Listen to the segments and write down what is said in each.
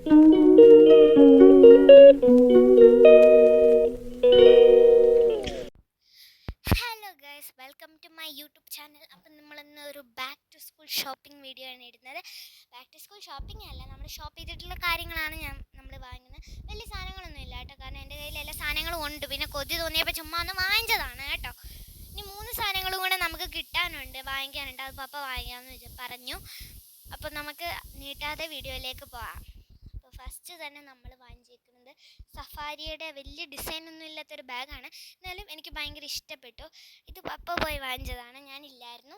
Hello guys, welcome to my YouTube channel. അപ്പം നമ്മളിന്ന് ഒരു back to school shopping video ആണ് ഇടുന്നത്. ബാക്ക് ടു സ്കൂൾ ഷോപ്പിംഗ് അല്ല, നമ്മൾ ഷോപ്പ് ചെയ്തിട്ടുള്ള കാര്യങ്ങളാണ് നമ്മൾ വാങ്ങുന്നത്. വലിയ സാധനങ്ങളൊന്നും ഇല്ല കേട്ടോ, കാരണം എൻ്റെ കയ്യിൽ എല്ലാ സാധനങ്ങളും ഉണ്ട്. പിന്നെ കൊതി തോന്നിയപ്പോൾ ചുമ്മാ ഒന്ന് വാങ്ങിച്ചതാണ് കേട്ടോ. ഇനി 3 സാധനങ്ങളും കൂടെ നമുക്ക് വാങ്ങിക്കാനുണ്ട്. അത് പപ്പ വാങ്ങിക്കാമെന്ന് പറഞ്ഞു. അപ്പോൾ നമുക്ക് നീട്ടാതെ വീഡിയോയിലേക്ക് പോകാം. അപ്പോൾ ഫസ്റ്റ് തന്നെ നമ്മൾ വാങ്ങിച്ചേക്കുന്നത് സഫാരിയുടെ വലിയ ഡിസൈനൊന്നും ഇല്ലാത്തൊരു ബാഗാണ്. എന്നാലും എനിക്ക് ഭയങ്കര ഇഷ്ടപ്പെട്ടു. ഇത് പപ്പ പോയി വാങ്ങിച്ചതാണ്, ഞാനില്ലായിരുന്നു.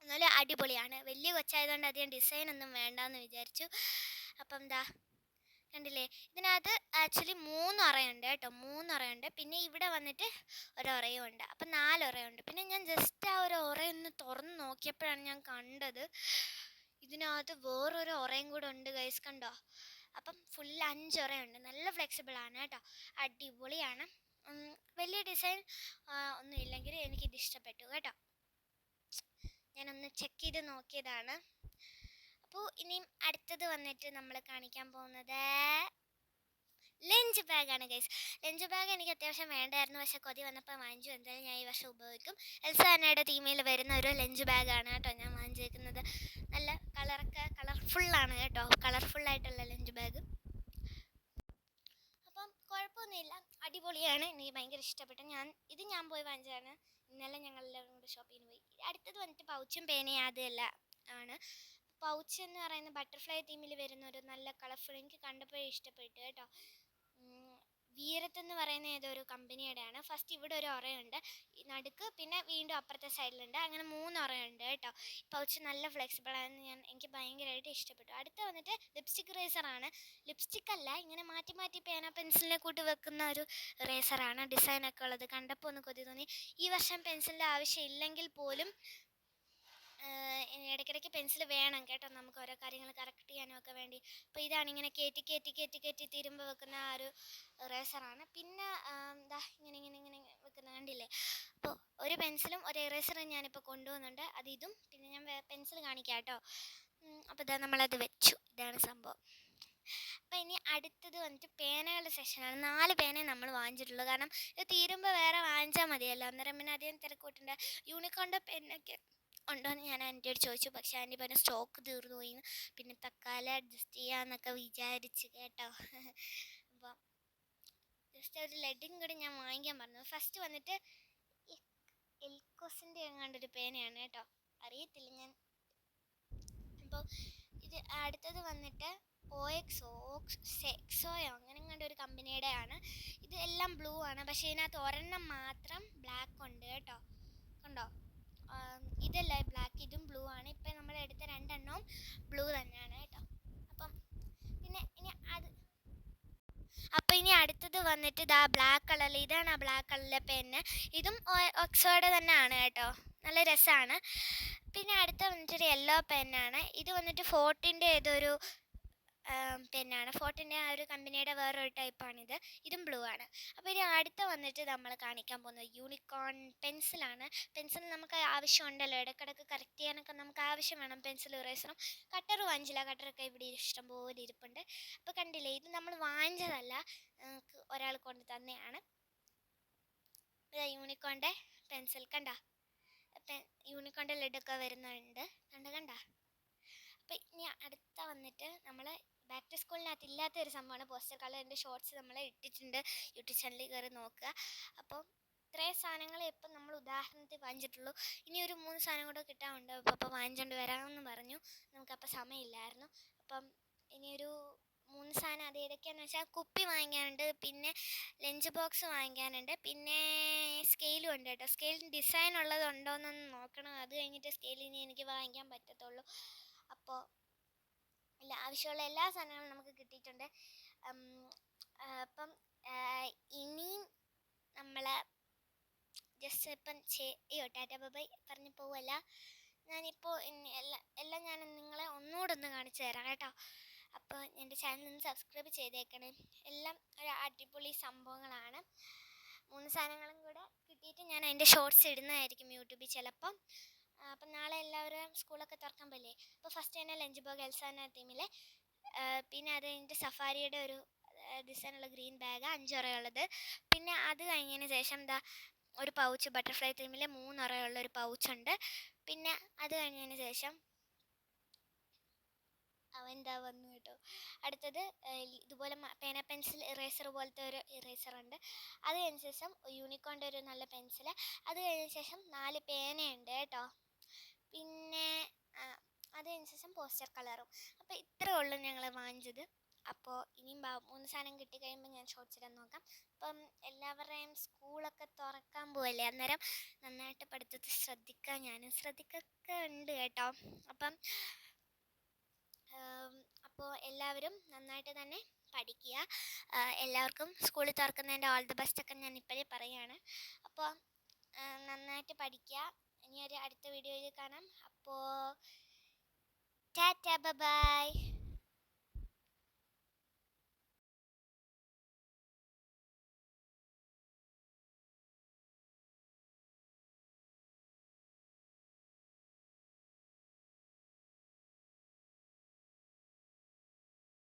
എന്നാലും അടിപൊളിയാണ്. വലിയ കൊച്ചായതുകൊണ്ട് അധികം ഡിസൈനൊന്നും വേണ്ടാന്ന് വിചാരിച്ചു. അപ്പം എന്താ കണ്ടില്ലേ, ഇതിനകത്ത് ആക്ച്വലി 3 ഉറയുണ്ട് കേട്ടോ, 3 ഉറയുണ്ട്. പിന്നെ ഇവിടെ വന്നിട്ട് ഒരുറയും ഉണ്ട്, അപ്പം 4 ഉറയുണ്ട്. പിന്നെ ഞാൻ ജസ്റ്റ് ആ ഒരു ഉറയൊന്ന് തുറന്ന് നോക്കിയപ്പോഴാണ് ഞാൻ കണ്ടത് ഇതിനകത്ത് വേറൊരു ഉറയും കൂടെ ഉണ്ട് ഗൈസ്, കണ്ടോ? അപ്പം ഫുൾ 5 ഉറയുണ്ട്. നല്ല ഫ്ലെക്സിബിൾ ആണ് കേട്ടോ, അടിപൊളിയാണ്. വലിയ ഡിസൈൻ ഒന്നും ഇല്ലെങ്കിൽ എനിക്കിത് ഇഷ്ടപ്പെട്ടു കേട്ടോ. ഞാനൊന്ന് ചെക്ക് ചെയ്ത് നോക്കിയതാണ്. അപ്പോൾ ഇനിയും അടുത്തത് വന്നിട്ട് നമ്മൾ കാണിക്കാൻ പോകുന്നത് ലഞ്ച് ബാഗാണ് ഗൈസ്. ലഞ്ച് ബാഗ് എനിക്ക് അത്യാവശ്യം വേണ്ടായിരുന്നു, പക്ഷെ കൊതി വന്നപ്പോൾ വാങ്ങിച്ചു. എന്തായാലും ഞാൻ ഈ വർഷം ഉപയോഗിക്കും. എൽസ അന്നയുടെ തീമയിൽ വരുന്ന ഒരു ലഞ്ച് ബാഗാണ് കേട്ടോ ഞാൻ വാങ്ങിച്ചേക്കുന്നത്. നല്ല കളർഫുള്ളാണ് കേട്ടോ, കളർഫുള്ളായിട്ടുള്ള ലഞ്ച് ബാഗ്. അപ്പം കുഴപ്പമൊന്നുമില്ല, അടിപൊളിയാണ്. എനിക്ക് ഭയങ്കര ഇഷ്ടപ്പെട്ടു. ഞാൻ പോയി വാങ്ങിച്ചതാണ്. ഇന്നലെ ഞങ്ങളെല്ലാവരും കൂടെ ഷോപ്പിങ്ങിന് പോയി. അടുത്തത് വന്നിട്ട് പൗച്ചും പേനയും അതല്ല ആണ്. പൗച്ച് എന്ന് പറയുന്ന ബട്ടർഫ്ലൈ തീമിൽ വരുന്ന ഒരു നല്ല കളർഫുൾ, എനിക്ക് കണ്ടപ്പോഴേ ഇഷ്ടപ്പെട്ടു കേട്ടോ. വീരത്ത് എന്ന് പറയുന്ന ഏതൊരു കമ്പനിയുടെയാണ്. ഫസ്റ്റ് ഇവിടെ ഒരു ഉറയുണ്ട് നടുക്ക്, പിന്നെ വീണ്ടും അപ്പുറത്തെ സൈഡിലുണ്ട്. അങ്ങനെ 3 ഉറയുണ്ട് കേട്ടോ. പൗച്ച് നല്ല ഫ്ലെക്സിബിൾ ആണ്, എനിക്ക് ഭയങ്കരമായിട്ട് ഇഷ്ടപ്പെട്ടു. അടുത്ത വന്നിട്ട് ലിപ്സ്റ്റിക് റേസറാണ്. ലിപ്സ്റ്റിക് അല്ല, ഇങ്ങനെ മാറ്റി മാറ്റി പേന പെൻസിലിനെ കൂട്ടി വെക്കുന്ന ഒരു റേസറാണ്. ഡിസൈനൊക്കെ ഉള്ളത് കണ്ടപ്പോൾ ഒന്ന് കൊതി തോന്നി. ഈ വർഷം പെൻസിലിൻ്റെ ആവശ്യം ഇല്ലെങ്കിൽ പോലും ഇടയ്ക്കിടയ്ക്ക് പെൻസിൽ വേണം കേട്ടോ, നമുക്ക് ഓരോ കാര്യങ്ങൾ കറക്റ്റ് ചെയ്യാനും ഒക്കെ വേണ്ടി. അപ്പോൾ ഇതാണ് ഇങ്ങനെ കയറ്റി കയറ്റി കയറ്റി കയറ്റി തിരുമ്പ് വെക്കുന്ന ആ ഒരു റേസറാണ്. പിന്നെ എന്താ ഇങ്ങനെ ഇങ്ങനെ ഇങ്ങനെ വെക്കുന്ന കണ്ടില്ലേ. അപ്പോൾ ഒരു പെൻസിലും ഒരു ഇറേസറും ഞാനിപ്പോൾ കൊണ്ടുപോകുന്നുണ്ട്. ഇതും പിന്നെ ഞാൻ പെൻസിൽ കാണിക്കാം കേട്ടോ. അപ്പോൾ ഇതാ നമ്മളത് വെച്ചു, ഇതാണ് സംഭവം. അപ്പം ഇനി അടുത്തത് വന്നിട്ട് പേനകളുടെ സെക്ഷനാണ്. 4 പേനയെ നമ്മൾ വാങ്ങിച്ചിട്ടുള്ളൂ, കാരണം ഇത് തീരുമ്പോൾ വേറെ വാങ്ങിച്ചാൽ മതിയല്ലോ. അന്നേരം പിന്നെ അധികം തിരക്കൂട്ടുണ്ട്. യൂണിക്കോണിൻ്റെ പെന്നൊക്കെ ഉണ്ടോയെന്ന് ഞാൻ ആൻറ്റിയോട് ചോദിച്ചു, പക്ഷെ ആൻറ്റി പറഞ്ഞ സ്റ്റോക്ക് തീർന്നു പോയി. പിന്നെ തക്കാലം അഡ്ജസ്റ്റ് ചെയ്യാമെന്നൊക്കെ വിചാരിച്ച് കേട്ടോ. അപ്പോൾ ജസ്റ്റ് ഒരു ലെഡിങ് കൂടി ഞാൻ വാങ്ങിക്കാൻ പറഞ്ഞു. ഫസ്റ്റ് വന്നിട്ട് എൽക്കോസിൻ്റെ എങ്ങാണ്ടൊരു പേനയാണ് കേട്ടോ, അറിയത്തില്ല ഞാൻ. അപ്പോൾ ഇത് അടുത്തത് വന്നിട്ട് എക്സോയോ അങ്ങനെ എങ്ങാണ്ട് ഒരു കമ്പനിയുടെ ആണ്. ഇത് എല്ലാം ബ്ലൂ ആണ്, പക്ഷേ ഇതിനകത്ത് ഒരെണ്ണം മാത്രം ബ്ലാക്ക് ഉണ്ട് കേട്ടോ, കണ്ടോ? ഇതല്ല ബ്ലാക്ക്, ഇതും ബ്ലൂ ആണ്. ഇപ്പം നമ്മൾ എടുത്ത 2 എണ്ണവും ബ്ലൂ തന്നെയാണ് കേട്ടോ. ഇനി അടുത്തത് വന്നിട്ട് ഇതാ ബ്ലാക്ക് കളറിൽ, ഇതാണ് ആ ബ്ലാക്ക് കളറിലെ പെന്ന്. ഇതും എക്സോയുടെ തന്നെ ആണ് കേട്ടോ, നല്ല രസമാണ്. പിന്നെ അടുത്ത വന്നിട്ടൊരു യെല്ലോ പെന്നാണ്. ഇത് വന്നിട്ട് ഫോർട്ടിൻ്റെ ഏതൊരു പെന്നാണ്. ഫോർട്ടിൻ്റെ ആ ഒരു കമ്പനിയുടെ വേറൊരു ടൈപ്പാണിത്. ഇതും ബ്ലൂ ആണ്. അപ്പോൾ ഇനി അടുത്ത വന്നിട്ട് നമ്മൾ കാണിക്കാൻ പോകുന്നത് യൂണിക്കോൺ പെൻസിലാണ്. പെൻസിൽ നമുക്ക് ആവശ്യമുണ്ടല്ലോ, ഇടയ്ക്കിടയ്ക്ക് കറക്റ്റ് ചെയ്യാനൊക്കെ നമുക്ക് ആവശ്യം വേണം പെൻസിൽ ഇറേസറും. കട്ടർ വാങ്ങിച്ചില്ല, കട്ടറൊക്കെ ഇവിടെ ഇഷ്ടംപോലെ ഇരിപ്പുണ്ട്. അപ്പോൾ കണ്ടില്ലേ, ഇത് നമ്മൾ വാങ്ങിച്ചതല്ല, നമുക്ക് ഒരാൾ കൊണ്ട് തന്നെയാണ്. യൂണിക്കോണിൻ്റെ പെൻസിൽ കണ്ട, യൂണിക്കോണിൻ്റെ ലെഡൊക്കെ വരുന്നുണ്ട്, കണ്ട. അപ്പോൾ ഇനി അടുത്ത വന്നിട്ട് നമ്മൾ ബാക്ക് ടു സ്കൂളിനകത്ത് ഇല്ലാത്തൊരു സംഭവമാണ് പോസ്റ്റർ കളർ. എൻ്റെ ഷോർട്സ് നമ്മൾ ഇട്ടിട്ടുണ്ട്, യൂട്യൂബ് ചാനലിൽ കയറി നോക്കുക. അപ്പോൾ ഇത്രയും സാധനങ്ങൾ ഇപ്പം നമ്മൾ ഉദാഹരണത്തിൽ വാങ്ങിച്ചിട്ടുള്ളൂ. ഇനി ഒരു 3 സാധനം കൂടെ കിട്ടാനുണ്ട്. അപ്പോൾ വാങ്ങിച്ചുകൊണ്ട് വരാമെന്ന് പറഞ്ഞു, നമുക്കപ്പോൾ സമയമില്ലായിരുന്നു. അപ്പം ഇനിയൊരു 3 സാധനം, അത് ഏതൊക്കെയാണെന്ന് വെച്ചാൽ കുപ്പി വാങ്ങിക്കാനുണ്ട്, പിന്നെ ലഞ്ച് ബോക്സ് വാങ്ങിക്കാനുണ്ട്, പിന്നെ സ്കെയിലും ഉണ്ട് കേട്ടോ. സ്കെയിലിന് ഡിസൈൻ ഉള്ളതുണ്ടോയെന്നൊന്ന് നോക്കണം, അത് കഴിഞ്ഞിട്ട് സ്കെയിലിന് എനിക്ക് വാങ്ങിക്കാൻ പറ്റത്തുള്ളൂ. അപ്പോൾ ആവശ്യമുള്ള എല്ലാ സാധനങ്ങളും നമുക്ക് കിട്ടിയിട്ടുണ്ട്. അപ്പം ഇനിയും നമ്മൾ ജസ്റ്റ് ഇപ്പം ടാറ്റ ബൈ പറഞ്ഞ് പോവല്ല. ഞാനിപ്പോൾ എല്ലാം ഞാൻ നിങ്ങളെ ഒന്നുകൂടെ ഒന്ന് കാണിച്ചു തരാം കേട്ടോ. അപ്പോൾ എൻ്റെ ചാനൽ ഒന്ന് സബ്സ്ക്രൈബ് ചെയ്തേക്കണേ. എല്ലാം ഒരു അടിപൊളി സംഭവങ്ങളാണ്. 3 സാധനങ്ങളും കൂടെ കിട്ടിയിട്ട് ഞാൻ അതിൻ്റെ ഷോർട്സ് ഇടുന്നതായിരിക്കും യൂട്യൂബിൽ ചിലപ്പം. അപ്പം നാളെ എല്ലാവരും സ്കൂളൊക്കെ തുറക്കാൻ പോലെ. അപ്പോൾ ഫസ്റ്റ് തന്നെ ലഞ്ച് ബോഗ് എൽസാന തീമിലെ പിന്നെ അത് കഴിഞ്ഞിട്ട് സഫാരിയുടെ ഒരു ഡിസൈനുള്ള ഗ്രീൻ ബാഗ് 5 ഉറയുള്ളത്. പിന്നെ അത് കഴിഞ്ഞതിന് ശേഷം എന്താ ഒരു പൗച്ച് ബട്ടർഫ്ലൈ തീമിൽ 3 ഉറയുള്ള ഒരു പൗച്ചുണ്ട്. പിന്നെ അത് കഴിഞ്ഞതിന് ശേഷം അവൻ്റെ വന്നു കേട്ടോ. അടുത്തത് ഇതുപോലെ പേന പെൻസിൽ ഇറേസർ പോലത്തെ ഒരു ഇറേസർ ഉണ്ട്. അത് കഴിഞ്ഞ ശേഷം യൂണിക്കോണിൻ്റെ ഒരു നല്ല പെൻസിൽ. അത് കഴിഞ്ഞ ശേഷം 4 പേനയുണ്ട് കേട്ടോ. പിന്നെ അത് കഴിഞ്ഞ ശേഷം പോസ്റ്റർ കളറും. അപ്പോൾ ഇത്രയേ ഉള്ളൂ ഞങ്ങൾ വാങ്ങിച്ചത്. അപ്പോൾ ഇനിയും 3 സാധനം കിട്ടിക്കഴിയുമ്പോൾ ഞാൻ ഷോർട്സിടാൻ നോക്കാം. അപ്പം എല്ലാവരുടെയും സ്കൂളൊക്കെ തുറക്കാൻ പോവല്ലേ, അന്നേരം നന്നായിട്ട് പഠിത്തത്തിൽ ശ്രദ്ധിക്കുക. ഞാനും ശ്രദ്ധിക്കൊക്കെ ഉണ്ട് കേട്ടോ. അപ്പോൾ എല്ലാവരും നന്നായിട്ട് തന്നെ പഠിക്കുക. എല്ലാവർക്കും സ്കൂളിൽ തുറക്കുന്നതിൻ്റെ ഓൾ ദി ബെസ്റ്റ് ഒക്കെ ഞാൻ ഇപ്പോഴേ പറയുകയാണ്. അപ്പോൾ നന്നായിട്ട് പഠിക്കുക. ഇനി ഒരു അടുത്ത വീഡിയോയിൽ കാണാം. അപ്പോൾ ടാറ്റ ബൈ.